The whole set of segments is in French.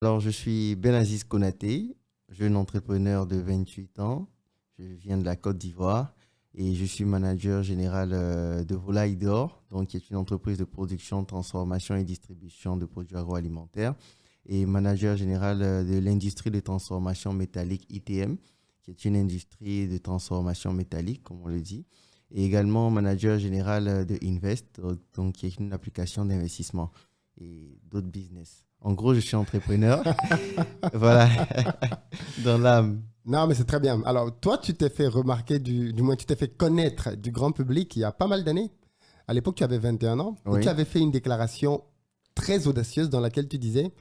Alors, je suis Benaziz Konaté, jeune entrepreneur de 28 ans. Je viens de la Côte d'Ivoire et je suis manager général de Volaille d'Or, donc qui est une entreprise de production, transformation et distribution de produits agroalimentaires, et manager général de l'industrie de transformation métallique ITM, qui est une industrie de transformation métallique, comme on le dit, et également manager général de Invest, donc qui est une application d'investissement et d'autres business. En gros, je suis entrepreneur. Voilà, dans l'âme. Non, mais c'est très bien. Alors, toi, tu t'es fait remarquer, du moins, tu t'es fait connaître du grand public il y a pas mal d'années. À l'époque, tu avais 21 ans et tu Oui, avais fait une déclaration très audacieuse dans laquelle tu disais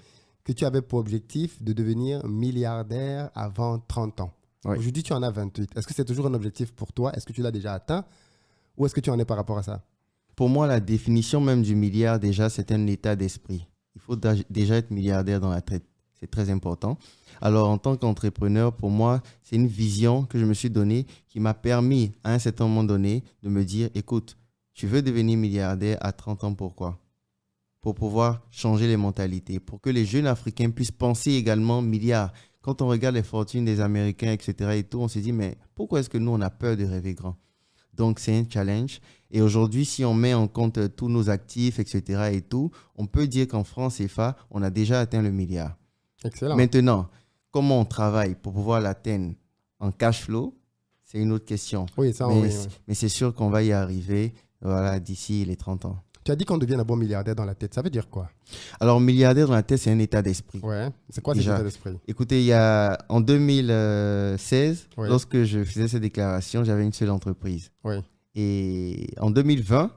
que tu avais pour objectif de devenir milliardaire avant 30 ans. oui. Aujourd'hui, tu en as 28. Est-ce que c'est toujours un objectif pour toi? Est-ce que tu l'as déjà atteint? Ou est-ce que tu en es par rapport à ça? Pour moi, la définition même du milliard, déjà, c'est un état d'esprit. Il faut déjà être milliardaire dans la tête. C'est très important. Alors, en tant qu'entrepreneur, pour moi, c'est une vision que je me suis donnée qui m'a permis, à un certain moment donné, de me dire, écoute, tu veux devenir milliardaire à 30 ans, pourquoi? Pour pouvoir changer les mentalités, pour que les jeunes Africains puissent penser également milliards. Quand on regarde les fortunes des Américains, etc. et tout, on se dit, mais pourquoi est-ce que nous, on a peur de rêver grand? Donc, c'est un challenge. Et aujourd'hui, si on met en compte tous nos actifs, etc. et tout, on peut dire qu'en France CFA, on a déjà atteint le milliard. Excellent. Maintenant, comment on travaille pour pouvoir l'atteindre en cash flow, c'est une autre question. Oui, ça, Mais, oui, oui. mais c'est sûr qu'on va y arriver, voilà, d'ici les 30 ans. Tu as dit qu'on devient un bon milliardaire dans la tête. Ça veut dire quoi? Alors, milliardaire dans la tête, c'est un état d'esprit. Ouais. C'est quoi cet Déjà, état d'esprit? écoutez, en 2016, Oui. lorsque je faisais cette déclaration, j'avais une seule entreprise. Oui. Et en 2020,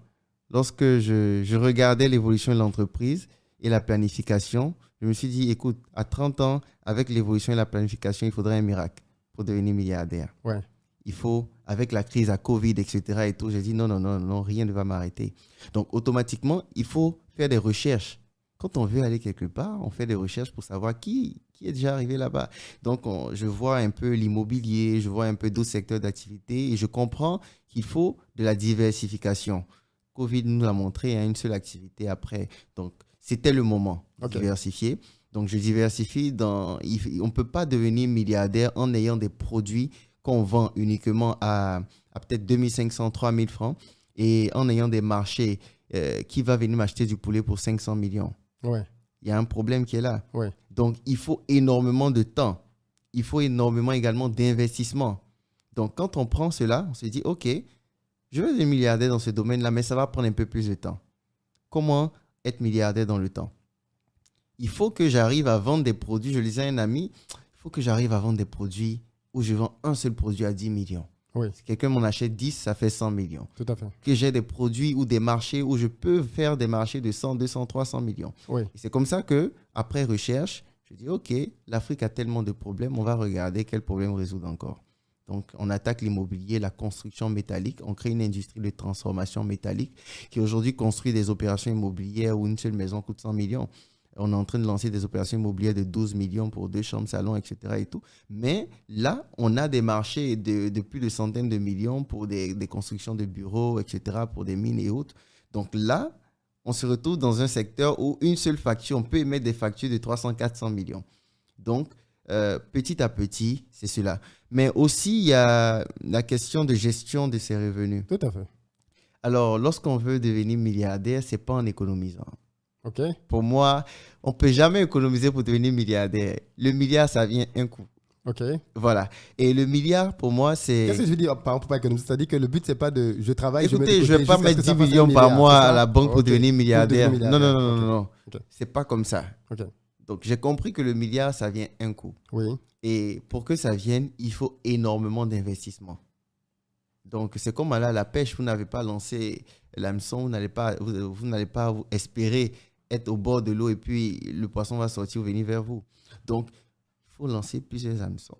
lorsque je regardais l'évolution de l'entreprise et la planification, je me suis dit, écoute, à 30 ans, avec l'évolution et la planification, il faudrait un miracle pour devenir milliardaire. Ouais. Il faut, avec la crise à Covid, etc. et tout, j'ai dit, non, non, non, non, rien ne va m'arrêter. Donc, automatiquement, il faut faire des recherches. Quand on veut aller quelque part, on fait des recherches pour savoir qui est déjà arrivé là-bas. Donc, je vois un peu l'immobilier, je vois un peu d'autres secteurs d'activité et je comprends qu'il faut de la diversification. Covid nous l'a montré, hein, une seule activité après. Donc, c'était le moment de OK. diversifier. Donc, je diversifie on ne peut pas devenir milliardaire en ayant des produits qu'on vend uniquement à peut-être 2500, 3000 francs et en ayant des marchés qui va venir m'acheter du poulet pour 500 millions. Ouais. Il y a un problème qui est là. Ouais. Donc, il faut énormément de temps. Il faut énormément également d'investissement. Donc, quand on prend cela, on se dit, OK, je veux être milliardaire dans ce domaine-là, mais ça va prendre un peu plus de temps. Comment être milliardaire dans le temps? Il faut que j'arrive à vendre des produits. Je le disais à un ami, il faut que j'arrive à vendre des produits où je vends un seul produit à 10 millions. Oui. Si quelqu'un m'en achète 10, ça fait 100 millions. Tout à fait. Que j'ai des produits ou des marchés où je peux faire des marchés de 100, 200, 300 millions. Oui. Et c'est comme ça que, après recherche, je dis, OK, l'Afrique a tellement de problèmes, on va regarder quels problèmes résoudre encore. Donc, on attaque l'immobilier, la construction métallique, on crée une industrie de transformation métallique qui aujourd'hui construit des opérations immobilières où une seule maison coûte 100 millions. On est en train de lancer des opérations immobilières de 12 millions pour 2 chambres, salons, etc. et tout. Mais là, on a des marchés de plus de centaines de millions pour des constructions de bureaux, etc., pour des mines et autres. Donc là, on se retrouve dans un secteur où une seule facture, on peut émettre des factures de 300, 400 millions. Donc, petit à petit, c'est cela. Mais aussi, il y a la question de gestion de ses revenus. Tout à fait. Alors, lorsqu'on veut devenir milliardaire, ce n'est pas en économisant. OK. Pour moi, on ne peut jamais économiser pour devenir milliardaire. Le milliard, ça vient un coup. OK. Voilà. Et le milliard, pour moi, c'est... Qu'est-ce que je veux dire par exemple, pour pas économiser? C'est-à-dire que le but, c'est pas de je travaille, je mets de Écoutez, je ne côté vais pas jusqu'à ce mettre que ça 10 fasse un millions par milliard, mois c'est à ça? la banque pour OK. devenir Pour devenir milliardaire. Non, non, milliardaire. non, non, OK. non. OK. C'est pas comme ça. OK. Donc, j'ai compris que le milliard, ça vient un coup. Oui. Et pour que ça vienne, il faut énormément d'investissement. Donc, c'est comme aller à la pêche. Vous n'avez pas lancé l'hameçon, vous n'allez pas espérer être au bord de l'eau et puis le poisson va sortir ou venir vers vous. Donc, il faut lancer plusieurs hameçons.